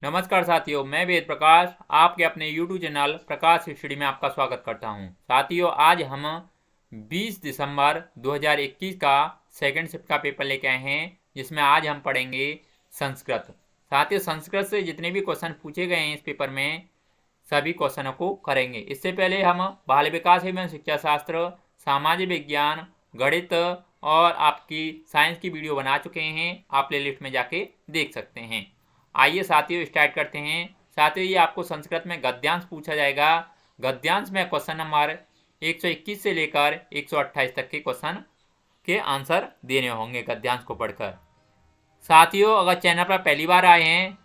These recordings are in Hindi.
नमस्कार साथियों, मैं वेद प्रकाश आपके अपने YouTube चैनल प्रकाश स्टडी में आपका स्वागत करता हूं। साथियों, आज हम 20 दिसंबर 2021 का सेकंड शिफ्ट का पेपर लेके आए हैं, जिसमें आज हम पढ़ेंगे संस्कृत। साथियों, संस्कृत से जितने भी क्वेश्चन पूछे गए हैं इस पेपर में, सभी क्वेश्चनों को करेंगे। इससे पहले हम बाल विकास एवं शिक्षा शास्त्र, सामाजिक विज्ञान, गणित और आपकी साइंस की वीडियो बना चुके हैं। आप प्लेलिस्ट में जाके देख सकते हैं। आइए साथियों, स्टार्ट करते हैं। साथियों, ये आपको संस्कृत में गद्यांश पूछा जाएगा। गद्यांश में क्वेश्चन नंबर 121 से लेकर 128 तक के क्वेश्चन के आंसर देने होंगे गद्यांश को पढ़कर। साथियों, अगर चैनल पर पहली बार आए हैं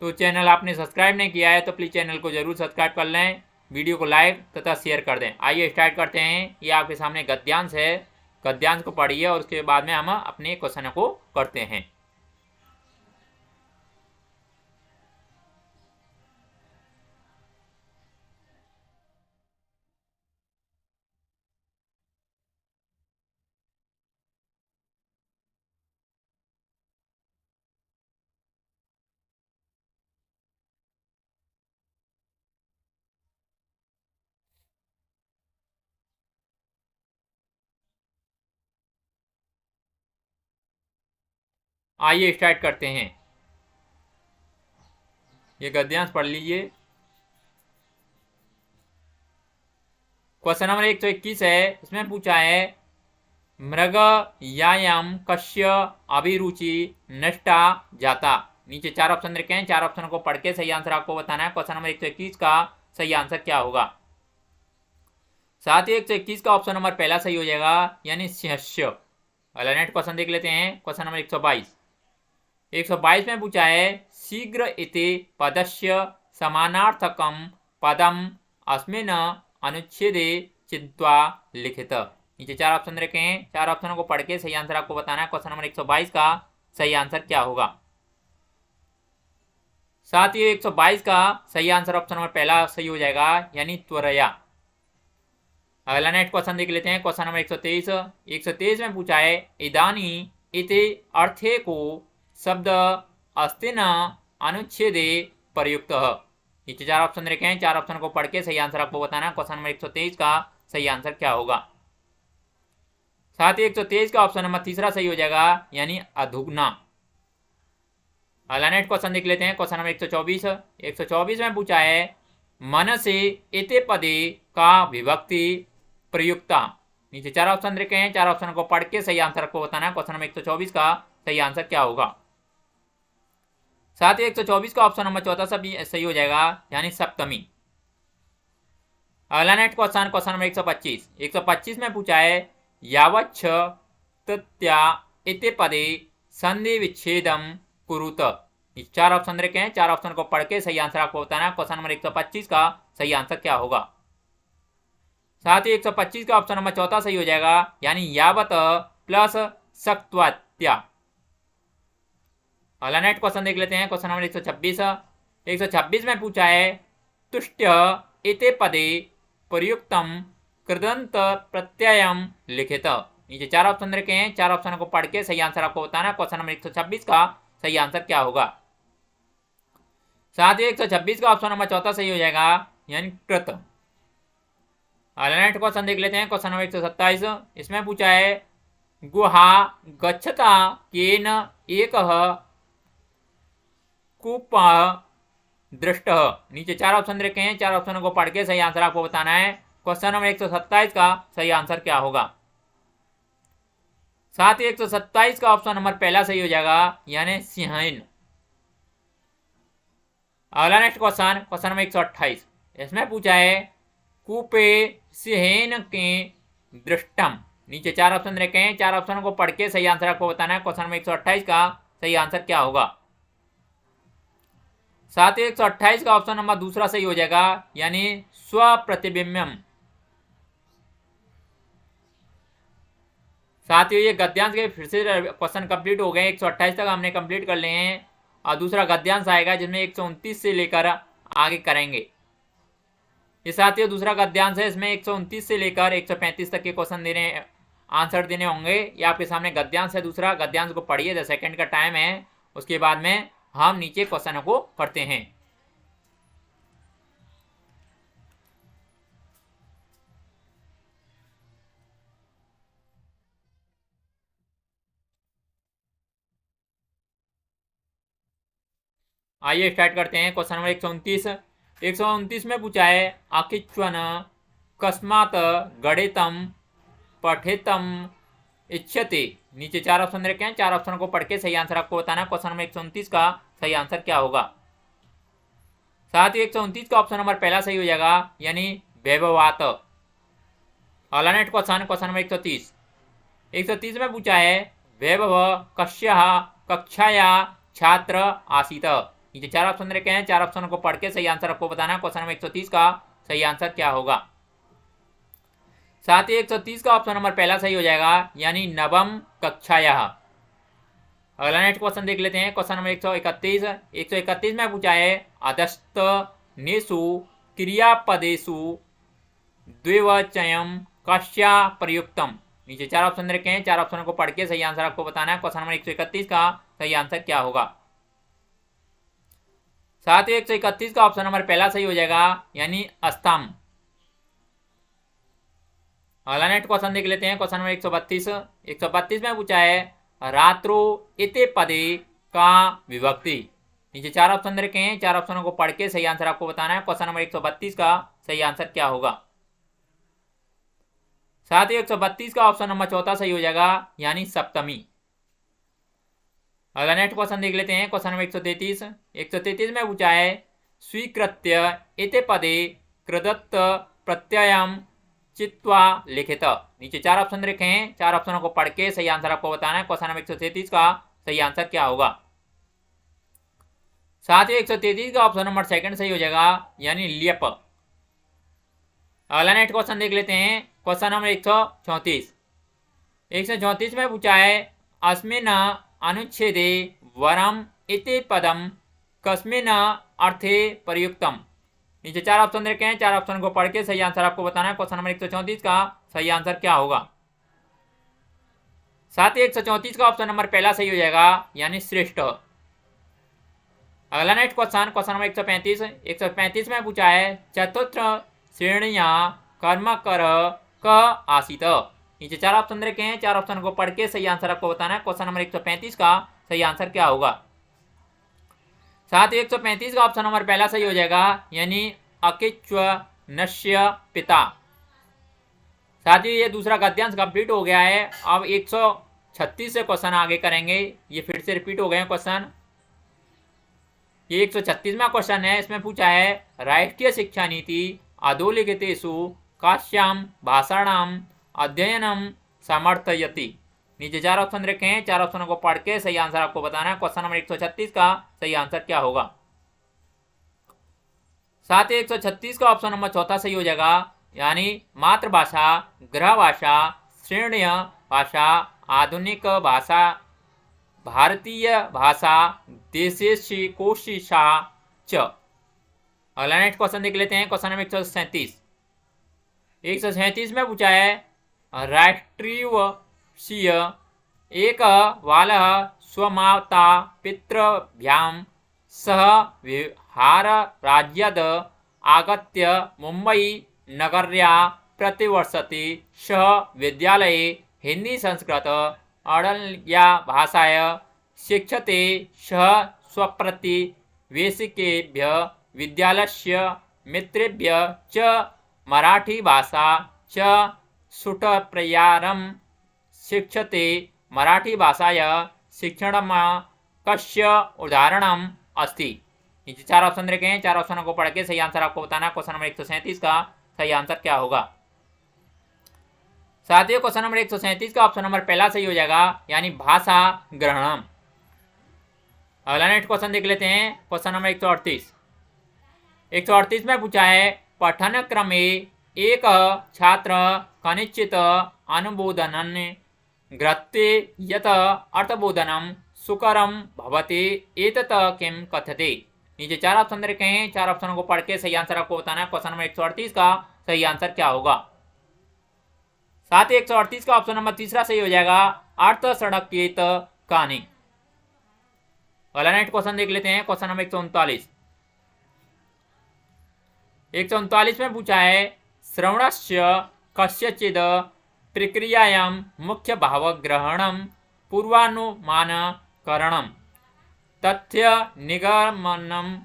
तो चैनल आपने सब्सक्राइब नहीं किया है तो प्लीज़ चैनल को जरूर सब्सक्राइब कर लें, वीडियो को लाइक तथा शेयर कर दें। आइए स्टार्ट करते हैं। ये आपके सामने गद्यांश है। गद्यांश को पढ़िए और उसके बाद में हम अपने क्वेश्चन को करते हैं। आइए स्टार्ट करते हैं। ये गद्यांश पढ़ लीजिए। क्वेश्चन नंबर 121 है। इसमें पूछा है मृग यायाम कश्य अभिरुचि नष्टा जाता। नीचे 4 ऑप्शन रखे हैं। 4 ऑप्शन को पढ़ के सही आंसर आपको बताना है। क्वेश्चन नंबर 121 का सही आंसर क्या होगा। साथ ही 121 का ऑप्शन नंबर पहला सही हो जाएगा, यानी शिष्य। अल्टरनेट क्वेश्चन देख लेते हैं। क्वेश्चन नंबर 122 में पूछा है शीघ्र इति पदस्य समानार्थकम पदम अस्मिन् अनुच्छेदे चित्वा लिखित। नीचे 4 ऑप्शन रखे हैं। 4 ऑप्शनों को पढ़ के सही आंसर आपको बताना है। क्वेश्चन नंबर 122 का सही आंसर क्या होगा। साथ ही 122 का सही आंसर ऑप्शन नंबर पहला सही हो जाएगा, यानी त्वरया। अगला नेक्स्ट क्वेश्चन देख लेते हैं। क्वेश्चन नंबर 123 में पूछा है इदानी इति अर्थे को शब्द अस्ति न अनुच्छेदे प्रयुक्त। नीचे 4 ऑप्शन रखे हैं। 4 ऑप्शन को पढ़ के सही आंसर आपको बताना है। क्वेश्चन नंबर 123 का सही आंसर क्या होगा। साथ ही 123 का ऑप्शन नंबर तीसरा सही हो जाएगा, यानी अधुग्ना। अगला नेक्स्ट क्वेश्चन देख लेते हैं। क्वेश्चन नंबर 124 में पूछा है मन से इति पदे का विभक्ति प्रयुक्ता। नीचे 4 ऑप्शन रखे हैं। 4 ऑप्शन को पढ़ के सही आंसर आपको बताना है। क्वेश्चन नंबर 124 का सही आंसर क्या होगा। साथ ही 124 का ऑप्शन नंबर चौथा सही हो जाएगा, यानी सप्तमी। अगला नेक्स्ट क्वेश्चन नंबर 125 में पूछा है यावच्छ तत्या इति पदे संधि विच्छेदम कुरुत। 4 ऑप्शन रखे हैं। 4 ऑप्शन को पढ़ के सही आंसर आपको बताना है। क्वेश्चन नंबर 125 का सही आंसर क्या होगा। साथ ही 125 का ऑप्शन नंबर चौथा सही हो जाएगा, यानी यावत प्लस सक्त्वात्या। अगला नेक्स्ट क्वेश्चन देख लेते हैं। क्वेश्चन नंबर 126 में पूछा है तुष्ट्य इति पदे प्रयुक्तम कृदंत प्रत्ययम लिखित। नीचे 4 ऑप्शन रखे हैं। 4 ऑप्शन को पढ़ के सही आंसर आपको बताना है। क्वेश्चन नंबर 126 का सही आंसर क्या होगा। साथ ही 126 का ऑप्शन नंबर चौथा सही हो जाएगा, यानी कृत। अगला नेक्स्ट क्वेश्चन देख लेते हैं। Question number 127। इसमें पूछा है गुहा गच्छता केन एक कूप दृष्ट। नीचे 4 ऑप्शन रखे हैं। 4 ऑप्शनों को पढ़ के सही आंसर आपको बताना है। क्वेश्चन नंबर 127 का सही आंसर क्या होगा। साथ ही 127 का ऑप्शन नंबर पहला सही हो जाएगा, यानी सिंहन। अगला नेक्स्ट क्वेश्चन नंबर 128। इसमें पूछा है कूपे सिंहन के दृष्टम। नीचे 4 ऑप्शन रखे हैं। 4 ऑप्शनों को पढ़ के सही आंसर आपको बताना है। क्वेश्चन नंबर 128 का सही आंसर क्या होगा। साथ ही 128 का ऑप्शन नंबर दूसरा सही हो जाएगा, यानी स्वप्रतिबिंबम। साथ ही ये गद्यांश के फिर से क्वेश्चन कंप्लीट हो गए। 128 तक हमने कंप्लीट कर लिए हैं और दूसरा गद्यांश आएगा जिसमें 129 से लेकर आगे करेंगे। ये साथियों दूसरा गद्यांश है। इसमें 129 से लेकर 135 तक के क्वेश्चन आंसर देने होंगे। ये आपके सामने गद्यांश है। दूसरा गद्यांश को पढ़िए, 10 सेकंड का टाइम है उसके बाद में हम नीचे क्वेश्चन को पढ़ते हैं। आइए स्टार्ट करते हैं। Question number 129। 129 में पूछा है अकिच्वन कस्मात गणितम पठितम इच्छते। नीचे 4 ऑप्शन रखे हैं, 4 ऑप्शन को पढ़ के सही आंसर आपको बताना है। क्वेश्चन नंबर 129 का सही आंसर क्या होगा। साथ ही 129 का ऑप्शन नंबर पहला सही हो जाएगा, यानी वैभवात। अगला नेक्स्ट क्वेश्चन नंबर 130। 130 में पूछा है वैभव कस्याः कक्षाया छात्र आसीत। नीचे 4 ऑप्शन रखे हैं, 4 ऑप्शन को पढ़ के सही आंसर आपको बताना है। क्वेश्चन नंबर 130 का सही आंसर क्या होगा। साथ ही 130 का ऑप्शन नंबर पहला सही हो जाएगा, यानी नवम कक्षाया। अगला नेक्स्ट क्वेश्चन देख लेते हैं। Question number 131। 131 में पूछा है अधस्त नेसु क्रियापदेषु द्विवचयम कस्या प्रयुक्तम। नीचे 4 ऑप्शन रखे हैं, 4 ऑप्शन को पढ़ के सही आंसर आपको बताना है। क्वेश्चन नंबर 131 का सही आंसर क्या होगा। साथ ही 131 का ऑप्शन नंबर पहला सही हो जाएगा, यानी अस्तम। अगला नेक्स्ट क्वेश्चन देख लेते हैं। Question number 132। 132 में पूछा है रात्रो इति पदे का विभक्ति। नीचे 4 ऑप्शन रखे हैं, 4 ऑप्शनों को पढ़ के सही आंसर आपको बताना है। क्वेश्चन नंबर 132 का सही आंसर क्या होगा। साथ ही 132 का ऑप्शन नंबर चौथा सही हो जाएगा, यानी सप्तमी। अगला नेक्स्ट क्वेश्चन देख लेते हैं। Question number 133। 133 में पूछा है स्वीकृत्य इति पदे कृदत्त प्रत्ययम चित्वा लिखित। नीचे 4 ऑप्शन रखे हैं, 4 ऑप्शनों को पढ़ के सही आंसर आपको बताना है। क्वेश्चन नंबर 133 का सही आंसर क्या होगा। साथ ही 133 का ऑप्शन नंबर सेकंड सही हो जाएगा, यानी लियप। अगला नेक्स्ट क्वेश्चन देख लेते हैं। Question number 134। 134 में पूछा है अस्मिन् अनुच्छेदे वरम इति पदम कस्मिन् अर्थे प्रयुक्तम। नीचे 4 ऑप्शन रखे हैं, 4 ऑप्शन को पढ़ के सही आंसर आपको बताना है। क्वेश्चन नंबर 134 का सही आंसर क्या होगा। साथ ही 134 का ऑप्शन नंबर पहला सही हो जाएगा, यानी श्रेष्ठ। अगला नेक्स्ट क्वेश्चन नंबर 135। 135 में पूछा है चतुर्थ श्रेणिया कर्म कर क आसीत। नीचे 4 ऑप्शन रखे हैं, 4 ऑप्शन को पढ़ के सही आंसर आपको बताना है। क्वेश्चन नंबर 135 का सही आंसर क्या होगा। साथ ही 135 का ऑप्शन नंबर पहला सही हो जाएगा, यानी अकिच्वनस्य पिता। साथ ही ये दूसरा गद्यांश कंप्लीट हो गया है। अब 136 से क्वेश्चन आगे करेंगे। ये फिर से रिपीट हो गए हैं क्वेश्चन। ये 136वां क्वेश्चन है। इसमें पूछा है राष्ट्रीय शिक्षा नीति अधोलिखितेषु काश्याम भाषाणाम अध्ययनम समर्थयति। नीचे 4 ऑप्शन रखे हैं, 4 ऑप्शनों को पढ़ के सही आंसर आपको बताना है। क्वेश्चन नंबर 136 का सही आंसर क्या होगा। साथ ही 136 का ऑप्शन नंबर चौथा सही हो जाएगा, यानी मातृभाषा गृह भाषा श्रेणीय भाषा आधुनिक भाषा भारतीय भाषा देशेषि कोशिशा च। अगला नेक्स्ट क्वेश्चन देख लेते हैं। Question number 137। 137 में पूछा है राष्ट्रीय एक बालः स्वमाता पितृभ्यां सह विहार राज्याद् आगत्य मुंबई नगर्या प्रतिवर्षति। सः विद्यालये हिंदी संस्कृत अडल्या भाषाया शिक्षते। सः स्वप्रतिवेशिकेभ्यः विद्यालयस्य मित्रेभ्यः च मराठी भाषा च सुटप्रयारं शिक्षते। मराठी भाषाया शिक्षणम कस्य उदाहरणम अस्ति। नीचे 4 ऑप्शन रखे हैं, 4 ऑप्शनों को पढ़ के सही आंसर आपको बताना। क्वेश्चन नंबर 137 का सही आंसर क्या होगा। साथ ही क्वेश्चन नंबर 137 का ऑप्शन नंबर पहला सही हो जाएगा, यानी भाषा ग्रहणम। अगला नेक्स्ट क्वेश्चन देख लेते हैं। Question number 138। 138 में पूछा है पठन क्रमे एक छात्र कनिश्चित अनुबोधनं ग्रहते यत अर्थबोधनं सुकरम भवति एतत् किं कथ्यते। नीचे 4 ऑप्शन रखे हैं, 4 ऑप्शनों को पढ़ के सही आंसर आपको बताना है। क्वेश्चन नंबर 138 का सही आंसर क्या होगा। साथ ही 138 का ऑप्शन नंबर तीसरा सही हो जाएगा, अर्थ सड़केत कहानी। अगला नेक्स्ट क्वेश्चन देख लेते हैं। Question number 139। 139 में पूछा है श्रवणस्य कस्यचिद प्रक्रियायां मुख्य भावग्रहणं पूर्वानुमानकरणं तथ्य निगमनम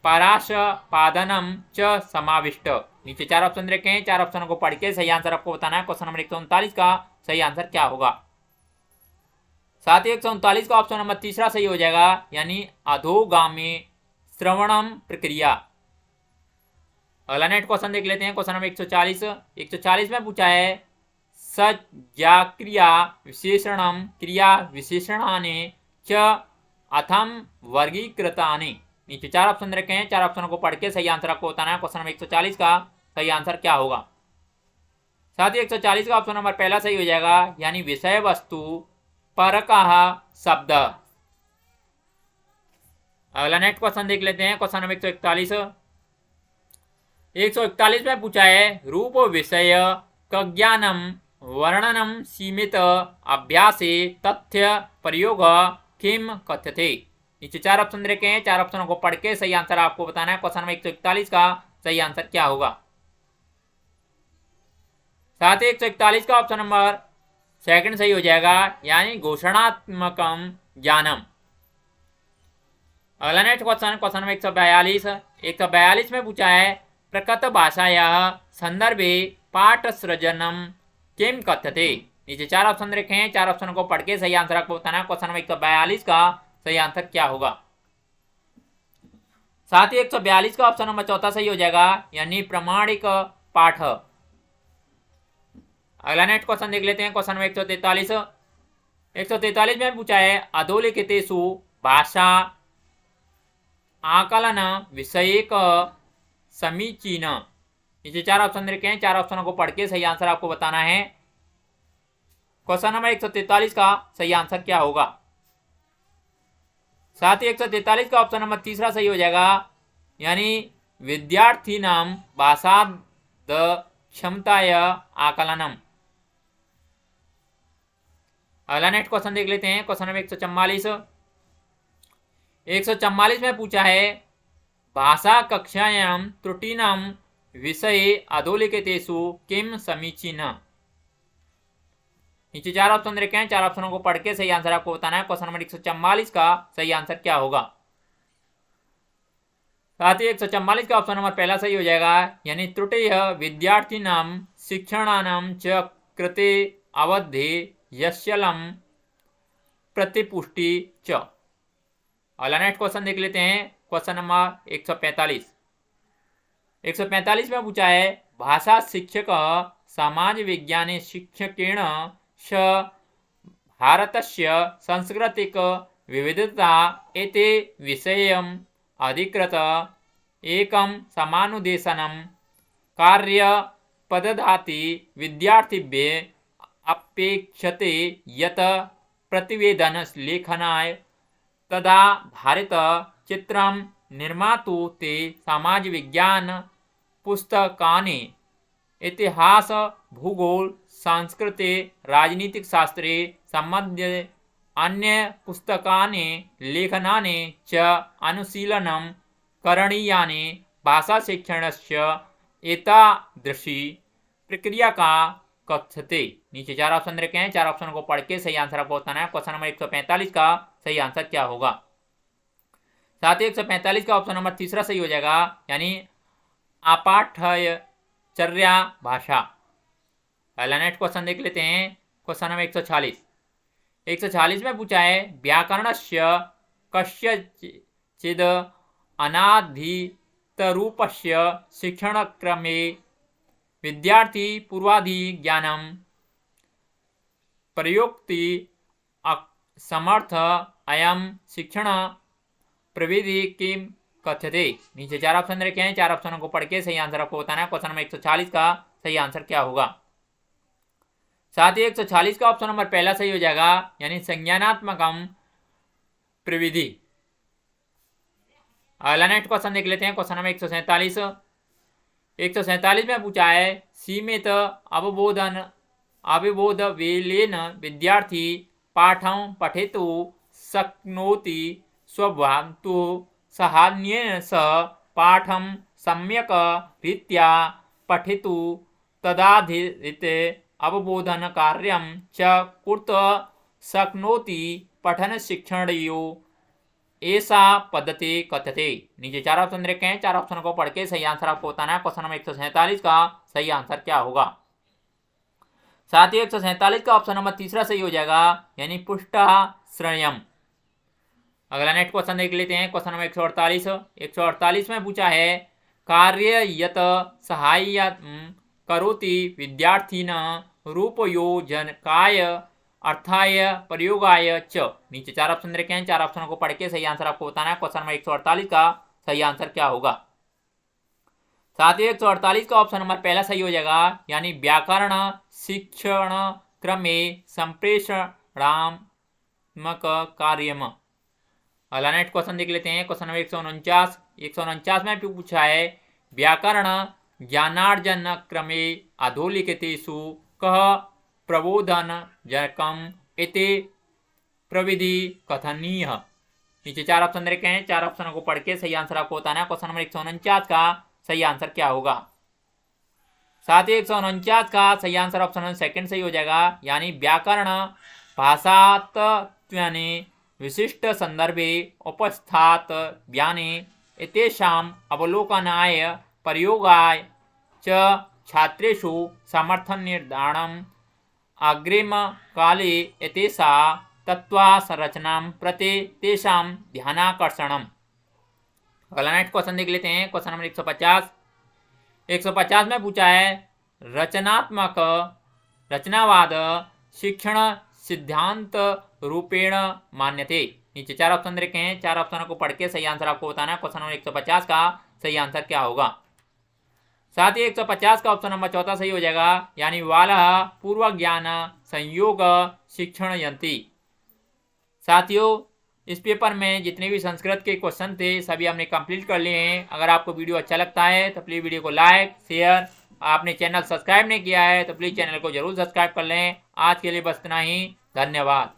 पराशपादनम च समाविष्ट। नीचे 4 ऑप्शन रखे हैं, 4 ऑप्शनों को पढ़ के सही आंसर आपको बताना है। क्वेश्चन नंबर 139 का सही आंसर क्या होगा। साथ ही 139 का ऑप्शन नंबर तीसरा सही हो जाएगा, यानी अधोगामी श्रवणम प्रक्रिया। अगला नेक्स्ट क्वेश्चन देख लेते हैं। Question number 140। 140 में पूछा है सज्जा क्रिया विशेषणम क्रिया विशेषणानि च अथम वर्गीकृतानि। नीचे 4 ऑप्शन रखे हैं, 4 ऑप्शनों को पढ़ के सही आंसर आपको बताना है। क्वेश्चन नंबर 140 का सही आंसर क्या होगा। साथ ही 140 का ऑप्शन नंबर पहला सही हो जाएगा, यानी विषय वस्तु परकः शब्द। अगला नेक्स्ट क्वेश्चन देख लेते हैं। Question number 141। 141 में पूछा है रूप विषय ज्ञानम वर्णनम सीमित अभ्यासे तथ्य प्रयोग किम कथ्यते। नीचे 4 ऑप्शन रखे हैं, 4 ऑप्शनों को पढ़ के सही आंसर आपको बताना है। क्वेश्चन नंबर 141 का सही आंसर क्या होगा। साथ ही 141 का ऑप्शन नंबर सेकंड सही हो जाएगा, यानी घोषणात्मकम ज्ञानम। अगला नेक्स्ट क्वेश्चन, क्वेश्चन नंबर 142। 142 में पूछा है प्रकृत भाषायाः संदर्भे पाठ सृजनम किम कथ्यते। नीचे 4 ऑप्शन रखे हैं, 4 ऑप्शनों को पढ़ के सही आंसर आपको बताना है। क्वेश्चन नंबर 142 का सही आंसर क्या होगा। साथ ही 142 का ऑप्शन नंबर चौथा सही हो जाएगा, यानी प्रमाणिक पाठ। अगला नेक्स्ट क्वेश्चन देख लेते हैं। Question number 143। 143 में पूछा है अधोलिखितेषु भाषा आकलन विषयक समीचीन। नीचे 4 ऑप्शन रखे हैं, 4 ऑप्शनों को पढ़ के सही आंसर आपको बताना है। क्वेश्चन नंबर 143 का सही आंसर क्या होगा। साथ ही 143 का ऑप्शन नंबर तीसरा सही हो जाएगा, यानी विद्यार्थी नाम भाषा द क्षमताय आकलनम। अगला नेक्स्ट क्वेश्चन देख लेते हैं। Question number 144। 144 में पूछा है भाषा कक्षायां त्रुटीनां विषये अधोलिखितेषु किम समीचीन। नीचे 4 ऑप्शन रखे हैं, 4 ऑप्शनों को पढ़ के सही आंसर आपको बताना है। क्वेश्चन नंबर 144 का सही आंसर क्या होगा। साथ ही 144 का ऑप्शन नंबर पहला सही हो जाएगा, यानी त्रुटिः विद्यार्थिनां शिक्षणानां च कृते अवधि यस्यलं प्रतिपुष्टि च। अगला नेक्स्ट क्वेश्चन देख लेते हैं। Question number 145। 145 में पूछा है भाषा शिक्षक समाज विज्ञाने शिक्षकेण स भारतस्य सांस्कृतिक विविधता एते विषयम् अधिकृत एकं समानुदेशनं कार्य पदधाति विद्यार्थिभ्यः अपेक्षते यत् प्रतिवेदन लेखनाय तदा भारत चित्रं निर्मातु ते समाज विज्ञान पुस्तकानि इतिहास भूगोल संस्कृति राजनीतिक शास्त्रे संबद्ध अन्य पुस्तकानि लेखनानि च अनुशीलनं करणीयानि भाषा शिक्षणस्य एतादृशी प्रक्रिया का कथ्यते। नीचे 4 ऑप्शन रखे हैं, 4 ऑप्शन को पढ़ के सही आंसर आपको बताना है। क्वेश्चन नंबर 145 का सही आंसर क्या होगा। साथ ही 145 का ऑप्शन नंबर तीसरा सही हो जाएगा, यानी अपाठ्यचर्या भाषा। पहला नेक्स्ट क्वेश्चन देख लेते हैं। Question number 146। 146 में पूछा है व्याकरणस्य कस्यचिद अनाधितरूपस्य शिक्षणक्रमे विद्यार्थी पूर्वाधिज्ञानं प्रयोक्ति समर्थ अयम शिक्षण प्रविधि किम कथ्यते। नीचे 4 ऑप्शन रखे हैं, 4 ऑप्शनों को पढ़ के सही आंसर आपको बताना है। क्वेश्चन नंबर 146 का सही आंसर क्या होगा। साथ ही 146 का ऑप्शन नंबर पहला सही हो जाएगा, यानी संज्ञानात्मकम प्रविधि। अगला नेक्स्ट क्वेश्चन देख लेते हैं। Question number 147। 147 में पूछा है सीमित अवबोध वेलेन विद्यार्थी पाठं पठितुं शक्नोति स्वभान्तु साहान्येन सह पाठं सम्यक रीत्या पठितु तदाधीते अवबोधन कार्यं च कुर्तुं शक्नोति। पठन शिक्षणयो ऐसा पद्धति कथ्यते। नीचे 4 ऑप्शन रखे हैं, 4 ऑप्शन को पढ़ के सही आंसर आपको बताना है। क्वेश्चन नंबर 147 का सही आंसर क्या होगा। साथ ही 147 का ऑप्शन नंबर तीसरा सही हो जाएगा, यानी पुष्टाश्रयम। अगला नेक्स्ट क्वेश्चन देख लेते हैं। क्वेश्चन नंबर 148 में पूछा है कार्य यत सहाय करोति विद्यार्थिन रूपयोजनकाय अर्थाय प्रयोगाय च। नीचे 4 ऑप्शन रखे हैं, 4 ऑप्शनों को पढ़ के सही आंसर आपको बताना है। क्वेश्चन नंबर 148 का सही आंसर क्या होगा। साथ ही 148 का ऑप्शन नंबर पहला सही हो जाएगा, यानी व्याकरण शिक्षण क्रमे संप्रेषणात्मक कार्यम। अगला नेक्स्ट क्वेश्चन देख लेते हैं। क्वेश्चन नंबर 149 में पूछा है व्याकरण ज्ञानार्जन क्रमे अधोलिखितेषु कः प्रबोधन जनकम इति प्रविधि कथनीय। नीचे 4 ऑप्शन रखे हैं, 4 ऑप्शनों को पढ़ के सही आंसर आपको बताना है। क्वेश्चन नंबर 149 का सही आंसर क्या होगा। साथ ही 149 का सही आंसर ऑप्शन नंबर सेकंड सही हो जाएगा, यानी व्याकरण भाषातत्त्वने विशिष्ट संदर्भे उपस्थात ज्ञाने एतेषाम् अवलोकनाय प्रयोगाय च छात्रेषु सामर्थ्य निर्धारणम् अग्रिम काले एतेषा तत्त्वसंरचनां प्रति तेषां ध्यानाकर्षणम्। अगला नेक्स्ट क्वेश्चन देख लेते हैं। क्वेश्चन नंबर 150 में पूछा है रचनावाद शिक्षण सिद्धांत रूपेण मान्यते। नीचे 4 ऑप्शन रखे हैं, 4 ऑप्शनों को पढ़ के सही आंसर आपको बताना है। क्वेश्चन नंबर 150 का सही आंसर क्या होगा। साथ ही 150 का ऑप्शन नंबर चौथा सही हो जाएगा, यानी वालः पूर्व ज्ञान संयोग शिक्षण यंती। साथियों, इस पेपर में जितने भी संस्कृत के क्वेश्चन थे सभी हमने कंप्लीट कर लिए हैं। अगर आपको वीडियो अच्छा लगता है तो प्लीज़ वीडियो को लाइक शेयर, आपने चैनल सब्सक्राइब नहीं किया है तो प्लीज़ चैनल को जरूर सब्सक्राइब कर लें। आज के लिए बस इतना ही, धन्यवाद।